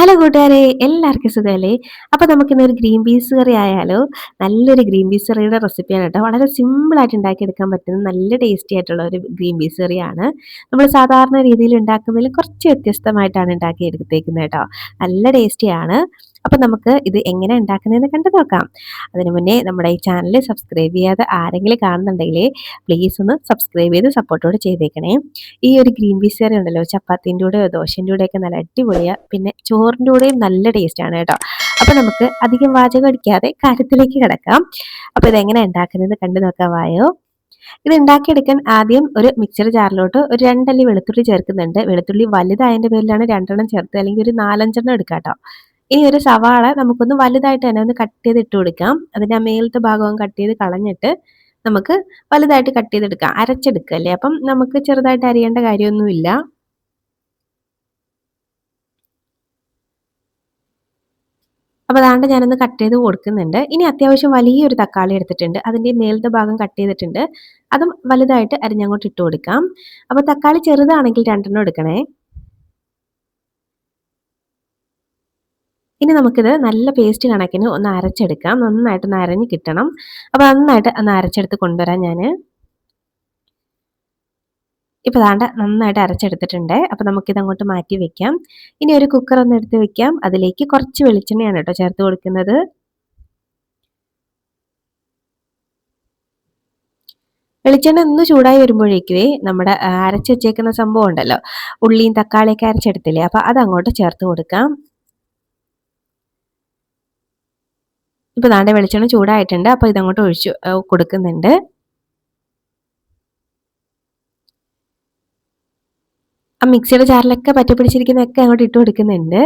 Hello കൂട്ടുകാരെ, എല്ലാവർക്കും സുഖമല്ലേ? അപ്പോൾ നമുക്കിന്നൊരു ഗ്രീൻ പീസ് കറി ആയാലോ? നല്ലൊരു ഗ്രീൻ പീസ് കറിയുടെ റെസിപ്പിയാണ് കേട്ടോ. വളരെ സിമ്പിളായിട്ട് ഉണ്ടാക്കിയെടുക്കാൻ പറ്റുന്ന നല്ല ടേസ്റ്റി ആയിട്ടുള്ള ഒരു ഗ്രീൻ പീസ് കറിയാണ്. നമ്മൾ സാധാരണ രീതിയിൽ ഉണ്ടാക്കുന്നതിൽ കുറച്ച് വ്യത്യസ്തമായിട്ടാണ് ഉണ്ടാക്കിയെടുത്തേക്കുന്നത് കേട്ടോ. നല്ല ടേസ്റ്റിയാണ്. അപ്പോൾ നമുക്ക് ഇത് എങ്ങനെ ഉണ്ടാക്കുന്നതെന്ന് കണ്ടു നോക്കാം. അതിനു മുന്നേ നമ്മുടെ ഈ ചാനൽ സബ്സ്ക്രൈബ് ചെയ്യാതെ ആരെങ്കിലും കാണുന്നുണ്ടെങ്കിൽ പ്ലീസ് ഒന്ന് സബ്സ്ക്രൈബ് ചെയ്ത് സപ്പോർട്ടോടെ ചെയ്തേക്കണേ. ഈ ഒരു ഗ്രീൻ പീസ് കറി ഉണ്ടല്ലോ, ചപ്പാത്തിൻ്റെ കൂടെയോ ദോശൻ്റെ കൂടെയൊക്കെ നല്ല അടിപൊളിയാണ്. പിന്നെ ചോറിൻ്റെ കൂടെയും നല്ല ടേസ്റ്റാണ് കേട്ടോ. അപ്പോൾ നമുക്ക് അധികം വാചകം അടിക്കാതെ കാര്യത്തിലേക്ക് കിടക്കാം. അപ്പോൾ ഇതെങ്ങനെ ഉണ്ടാക്കുന്നത് കണ്ടു നോക്കാവായോ? ഇത് ഉണ്ടാക്കിയെടുക്കാൻ ആദ്യം ഒരു മിക്സർ ജാറിലോട്ട് ഒരു 2 അല്ലി വെളുത്തുള്ളി ചേർക്കുന്നുണ്ട്. വെളുത്തുള്ളി വലുതായതിൻ്റെ പേരിലാണ് 2 ചേർത്തത്, അല്ലെങ്കിൽ ഒരു 4-5 എടുക്കാം കേട്ടോ. ഇനി ഒരു സവാള നമുക്കൊന്ന് വലുതായിട്ട് തന്നെ ഒന്ന് കട്ട് ചെയ്ത് ഇട്ട് കൊടുക്കാം. അതിൻ്റെ ആ മേലത്തെ ഭാഗവും കട്ട് ചെയ്ത് കളഞ്ഞിട്ട് നമുക്ക് വലുതായിട്ട് കട്ട് ചെയ്തെടുക്കാം. അരച്ചെടുക്കല്ലേ, അപ്പം നമുക്ക് ചെറുതായിട്ട് അരിയേണ്ട കാര്യമൊന്നുമില്ല. അപ്പോൾ അതാണ്ട് ഞാനൊന്ന് കട്ട് ചെയ്ത് കൊടുക്കുന്നുണ്ട്. ഇനി അത്യാവശ്യം വലിയൊരു തക്കാളി എടുത്തിട്ടുണ്ട്. അതിൻ്റെ മേലത്തെ ഭാഗം കട്ട് ചെയ്തിട്ടുണ്ട്. അതും വലുതായിട്ട് അരിഞ്ഞങ്ങോട്ട് ഇട്ട് കൊടുക്കാം. അപ്പോൾ തക്കാളി ചെറുതാണെങ്കിൽ 2 എടുക്കണേ. ഇനി നമുക്കിത് നല്ല പേസ്റ്റ് കണക്കിന് ഒന്ന് അരച്ചെടുക്കാം. നന്നായിട്ടൊന്ന് അരഞ്ഞ് കിട്ടണം. അപ്പോൾ നന്നായിട്ട് ഒന്ന് അരച്ചെടുത്ത് കൊണ്ടുവരാം ഞാൻ. ഇപ്പോൾ ദാണ്ട നന്നായിട്ട് അരച്ചെടുത്തിട്ടുണ്ട്. അപ്പോൾ നമുക്കിത് അങ്ങോട്ട് മാറ്റി വെക്കാം. ഇനി ഒരു കുക്കർ ഒന്ന് എടുത്ത് വെക്കാം. അതിലേക്ക് കുറച്ച് വെളിച്ചെണ്ണയാണ് കേട്ടോ ചേർത്ത് കൊടുക്കുന്നത്. വെളിച്ചെണ്ണ ഒന്ന് ചൂടായി വരുമ്പോഴേക്കുവേ നമ്മുടെ അരച്ച് വെച്ചേക്കുന്ന സംഭവം ഉണ്ടല്ലോ, ഉള്ളിയും തക്കാളിയൊക്കെ അരച്ചെടുത്തില്ലേ, അപ്പോൾ അതങ്ങോട്ട് ചേർത്ത് കൊടുക്കാം. ഇപ്പോൾ ദാണ്ട വെളിച്ചെണ്ണ ചൂടായിട്ടുണ്ട്. അപ്പോൾ ഇതങ്ങോട്ട് ഒഴിച്ച് കൊടുക്കുന്നുണ്ട്. ആ മിക്സിയുടെ ജാറിലൊക്കെ പറ്റി പിടിച്ചിരിക്കുന്നതൊക്കെ അങ്ങോട്ട് ഇട്ട് കൊടുക്കുന്നുണ്ട്.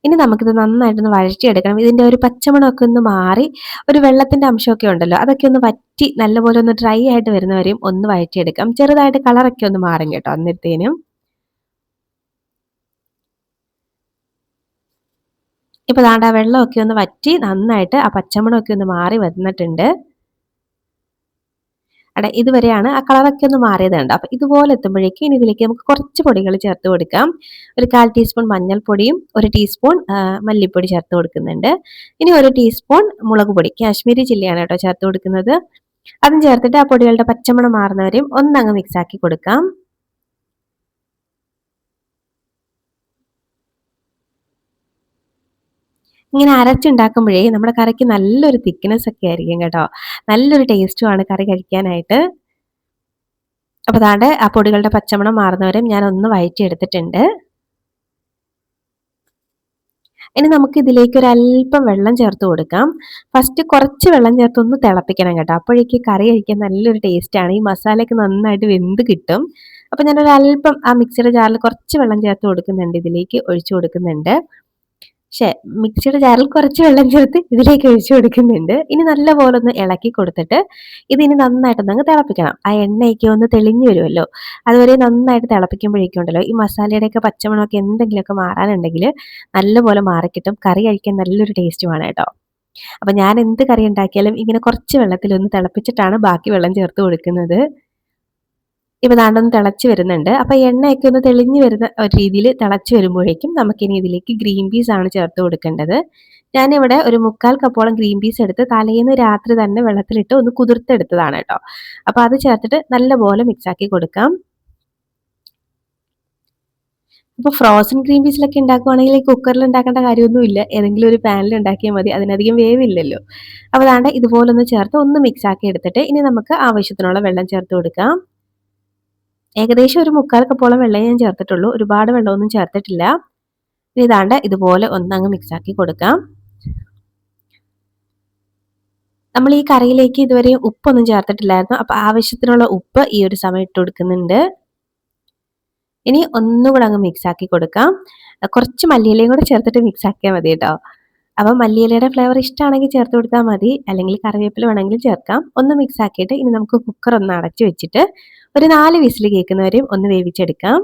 ഇനി നമുക്കിത് നന്നായിട്ടൊന്ന് വഴറ്റിയെടുക്കണം. ഇതിൻ്റെ ഒരു പച്ചമണമൊക്കെ ഒന്ന് മാറി ഒരു വെള്ളത്തിൻ്റെ അംശമൊക്കെ ഉണ്ടല്ലോ, അതൊക്കെ ഒന്ന് വറ്റി നല്ലപോലെ ഒന്ന് ഡ്രൈ ആയിട്ട് വരുന്നവരെയും ഒന്ന് വഴറ്റിയെടുക്കാം. ചെറുതായിട്ട് കളറൊക്കെ ഒന്ന് മാറും കേട്ടോ അന്നേരത്തേനും. ഇപ്പോൾ ദാണ്ട ആ വെള്ളമൊക്കെ ഒന്ന് വറ്റി നന്നായിട്ട് ആ പച്ചമണമൊക്കെ ഒന്ന് മാറി വന്നിട്ടുണ്ട്. ഇതുവരെയാണ് ആ കളറൊക്കെ ഒന്ന് മാറിയത് കണ്ടോ. അപ്പോൾ ഇതുപോലെ എത്തുമ്പോഴേക്കും ഇനി ഇതിലേക്ക് നമുക്ക് കുറച്ച് പൊടികൾ ചേർത്ത് കൊടുക്കാം. ഒരു 1/4 ടീസ്പൂൺ മഞ്ഞൾപ്പൊടിയും 1 ടീസ്പൂൺ മല്ലിപ്പൊടി ചേർത്ത് കൊടുക്കുന്നുണ്ട്. ഇനി 1 ടീസ്പൂൺ മുളക് പൊടി, കാശ്മീരി ചില്ലിയാണ് കേട്ടോ ചേർത്ത് കൊടുക്കുന്നത്. അതും ചേർത്തിട്ട് ആ പൊടികളുടെ പച്ചമണം മാറുന്നവരെയും ഒന്നങ്ങ് മിക്സ് ആക്കി കൊടുക്കാം. ഇങ്ങനെ അരച്ചുണ്ടാക്കുമ്പോഴേ നമ്മുടെ കറിക്ക് നല്ലൊരു തിക്നെസ് ഒക്കെ ആയിരിക്കും കേട്ടോ. നല്ലൊരു ടേസ്റ്റുമാണ് കറി കഴിക്കാനായിട്ട്. അപ്പോൾ ദാണ്ടെ ആ പൊടികളുടെ പച്ചമണം മാറുന്നവരെയും ഞാൻ ഒന്ന് വഴറ്റിയെടുത്തിട്ടുണ്ട്. ഇനി നമുക്ക് ഇതിലേക്ക് ഒരല്പം വെള്ളം ചേർത്ത് കൊടുക്കാം. ഫസ്റ്റ് കുറച്ച് വെള്ളം ചേർത്ത് ഒന്ന് തിളപ്പിക്കണം കേട്ടോ. അപ്പോഴേക്ക് കറി കഴിക്കാൻ നല്ലൊരു ടേസ്റ്റാണ്. ഈ മസാലയൊക്കെ നന്നായിട്ട് വെന്ത് കിട്ടും. അപ്പോൾ ഞാനൊരല്പം ആ മിക്സിയുടെ ജാറിൽ കുറച്ച് വെള്ളം ചേർത്ത് കൊടുക്കുന്നുണ്ട്. ഇതിലേക്ക് ഒഴിച്ചു കൊടുക്കുന്നുണ്ട്. മിക്സിയുടെ ജാറിൽ കുറച്ച് വെള്ളം ചേർത്ത് ഇതിലേക്ക് ഒഴിച്ചു കൊടുക്കുന്നുണ്ട്. ഇനി നല്ലപോലെ ഒന്ന് ഇളക്കി കൊടുത്തിട്ട് ഇതിനി നന്നായിട്ടൊന്നങ്ങ് തിളപ്പിക്കണം. ആ എണ്ണയൊക്കെ ഒന്ന് തെളിഞ്ഞു വരുമല്ലോ, അതുവരെ നന്നായിട്ട് തിളപ്പിക്കുമ്പോഴേക്കും ഉണ്ടല്ലോ ഈ മസാലയുടെയൊക്കെ പച്ചമണമൊക്കെ എന്തെങ്കിലുമൊക്കെ മാറാനുണ്ടെങ്കിൽ നല്ലപോലെ മാറിക്കിട്ടും. കറി കഴിക്കാൻ നല്ലൊരു ടേസ്റ്റുമാണ് കേട്ടോ. അപ്പം ഞാൻ എന്ത് കറി ഉണ്ടാക്കിയാലും ഇങ്ങനെ കുറച്ച് വെള്ളത്തിലൊന്ന് തിളപ്പിച്ചിട്ടാണ് ബാക്കി വെള്ളം ചേർത്ത് കൊടുക്കുന്നത്. ഇപ്പോൾ ദാണ്ടൊന്ന് തിളച്ച് വരുന്നുണ്ട്. അപ്പോൾ എണ്ണയൊക്കെ ഒന്ന് തെളിഞ്ഞ് വരുന്ന ഒരു രീതിയിൽ തിളച്ച് വരുമ്പോഴേക്കും നമുക്കിനി ഇതിലേക്ക് ഗ്രീൻ പീസ് ആണ് ചേർത്ത് കൊടുക്കേണ്ടത്. ഞാനിവിടെ ഒരു 1/4 കപ്പോളം ഗ്രീൻ പീസ് എടുത്ത് തലേന്ന് രാത്രി തന്നെ വെള്ളത്തിലിട്ട് ഒന്ന് കുതിർത്തെടുത്തതാണ് കേട്ടോ. അപ്പോൾ അത് ചേർത്തിട്ട് നല്ലപോലെ മിക്സാക്കി കൊടുക്കാം. അപ്പോൾ ഫ്രോസൺ ഗ്രീൻ പീസിലൊക്കെ ഉണ്ടാക്കുവാണെങ്കിൽ ഈ കുക്കറിൽ ഉണ്ടാക്കേണ്ട കാര്യമൊന്നുമില്ല. ഏതെങ്കിലും ഒരു പാനിൽ ഉണ്ടാക്കിയാൽ മതി. അതിനധികം വേവില്ലല്ലോ. അപ്പോൾ ദാണ്ടെ ഇതുപോലൊന്ന് ചേർത്ത് ഒന്ന് മിക്സാക്കി എടുത്തിട്ട് ഇനി നമുക്ക് ആവശ്യത്തിനുള്ള വെള്ളം ചേർത്ത് കൊടുക്കാം. ഏകദേശം ഒരു 1/4 കപ്പോളം വെള്ളമേ ഞാൻ ചേർത്തിട്ടുള്ളൂ. ഒരുപാട് വെള്ളമൊന്നും ചേർത്തിട്ടില്ല. ഇനി ഇതാണ്ട് ഇതുപോലെ ഒന്നങ്ങ് മിക്സാക്കി കൊടുക്കാം. നമ്മൾ ഈ കറിയിലേക്ക് ഇതുവരെ ഉപ്പൊന്നും ചേർത്തിട്ടില്ലായിരുന്നു. അപ്പോൾ ആവശ്യത്തിനുള്ള ഉപ്പ് ഈ ഒരു സമയം ഇട്ട് കൊടുക്കുന്നുണ്ട്. ഇനി ഒന്നുകൂടെ അങ്ങ് മിക്സാക്കി കൊടുക്കാം. കുറച്ച് മല്ലിയിലയും കൂടെ ചേർത്തിട്ട് മിക്സാക്കിയാൽ മതി കേട്ടോ. അപ്പോൾ മല്ലിയിലയുടെ ഫ്ലേവർ ഇഷ്ടമാണെങ്കിൽ ചേർത്ത് കൊടുത്താൽ മതി. അല്ലെങ്കിൽ കറിവേപ്പില വേണമെങ്കിലും ചേർക്കാം. ഒന്ന് മിക്സാക്കിയിട്ട് ഇനി നമുക്ക് കുക്കർ ഒന്ന് അടച്ചു വെച്ചിട്ട് ഒരു 4 വിസിൽ കേൾക്കുന്നവരെയും ഒന്ന് വേവിച്ചെടുക്കാം.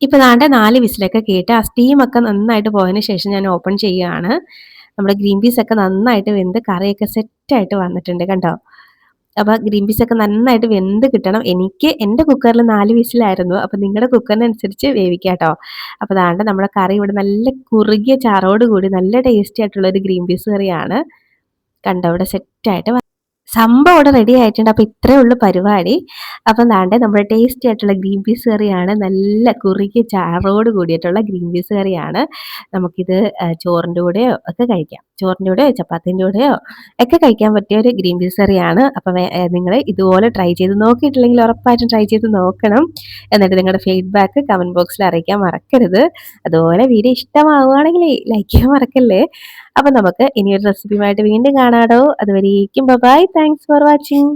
ഇപ്പോൾ ദാണ്ടെ 4 വിസിലൊക്കെ കേട്ട് ആ സ്റ്റീമൊക്കെ നന്നായിട്ട് പോയതിന് ശേഷം ഞാൻ ഓപ്പൺ ചെയ്യുകയാണ്. നമ്മുടെ ഗ്രീൻ പീസൊക്കെ നന്നായിട്ട് വെന്ത് കറിയൊക്കെ സെറ്റായിട്ട് വന്നിട്ടുണ്ട് കണ്ടോ. അപ്പോൾ ഗ്രീൻ പീസൊക്കെ നന്നായിട്ട് വെന്ത് കിട്ടണം. എനിക്ക് എൻ്റെ കുക്കറിൽ 4 വിസിലായിരുന്നു. അപ്പോൾ നിങ്ങളുടെ കുക്കറിനനുസരിച്ച് വേവിക്കുക കേട്ടോ. അപ്പോൾ ദാണ്ടെ നമ്മുടെ കറി ഇവിടെ നല്ല കുറുകിയ ചാറോട് കൂടി നല്ല ടേസ്റ്റി ആയിട്ടുള്ള ഒരു ഗ്രീൻ പീസ് കറിയാണ്. കണ്ടോ ഇവിടെ സെറ്റായിട്ട് സംഭവം ഇവിടെ റെഡി ആയിട്ടുണ്ട്. അപ്പോൾ ഇത്രയേ ഉള്ളൂ പരിപാടി. അപ്പം ദാണ്ടെ നമ്മുടെ ടേസ്റ്റി ആയിട്ടുള്ള ഗ്രീൻ പീസ് കറിയാണ്. നല്ല കുറുകിയ ചാറോട് കൂടിയിട്ടുള്ള ഗ്രീൻ പീസ് കറിയാണ്. നമുക്കിത് ചോറിൻ്റെ കൂടെയോ ഒക്കെ കഴിക്കാം. ചോറിൻ്റെ കൂടെയോ ചപ്പാത്തിൻ്റെ കൂടെയോ ഒക്കെ കഴിക്കാൻ പറ്റിയ ഒരു ഗ്രീൻ പീസ് കറിയാണ്. അപ്പോൾ നിങ്ങൾ ഇതുപോലെ ട്രൈ ചെയ്ത് നോക്കിയിട്ടില്ലെങ്കിൽ ഉറപ്പായിട്ടും ട്രൈ ചെയ്ത് നോക്കണം. എന്നിട്ട് നിങ്ങളുടെ ഫീഡ്ബാക്ക് കമൻറ്റ് ബോക്സിൽ അറിയിക്കാൻ മറക്കരുത്. അതുപോലെ വീഡിയോ ഇഷ്ടമാവുകയാണെങ്കിൽ ലൈക്ക് ചെയ്യാൻ മറക്കല്ലേ. അപ്പം നമുക്ക് ഇനിയൊരു റെസിപ്പിയുമായിട്ട് വീണ്ടും കാണാടോ. അതുവരേക്കും ബൈ. Thanks for watching.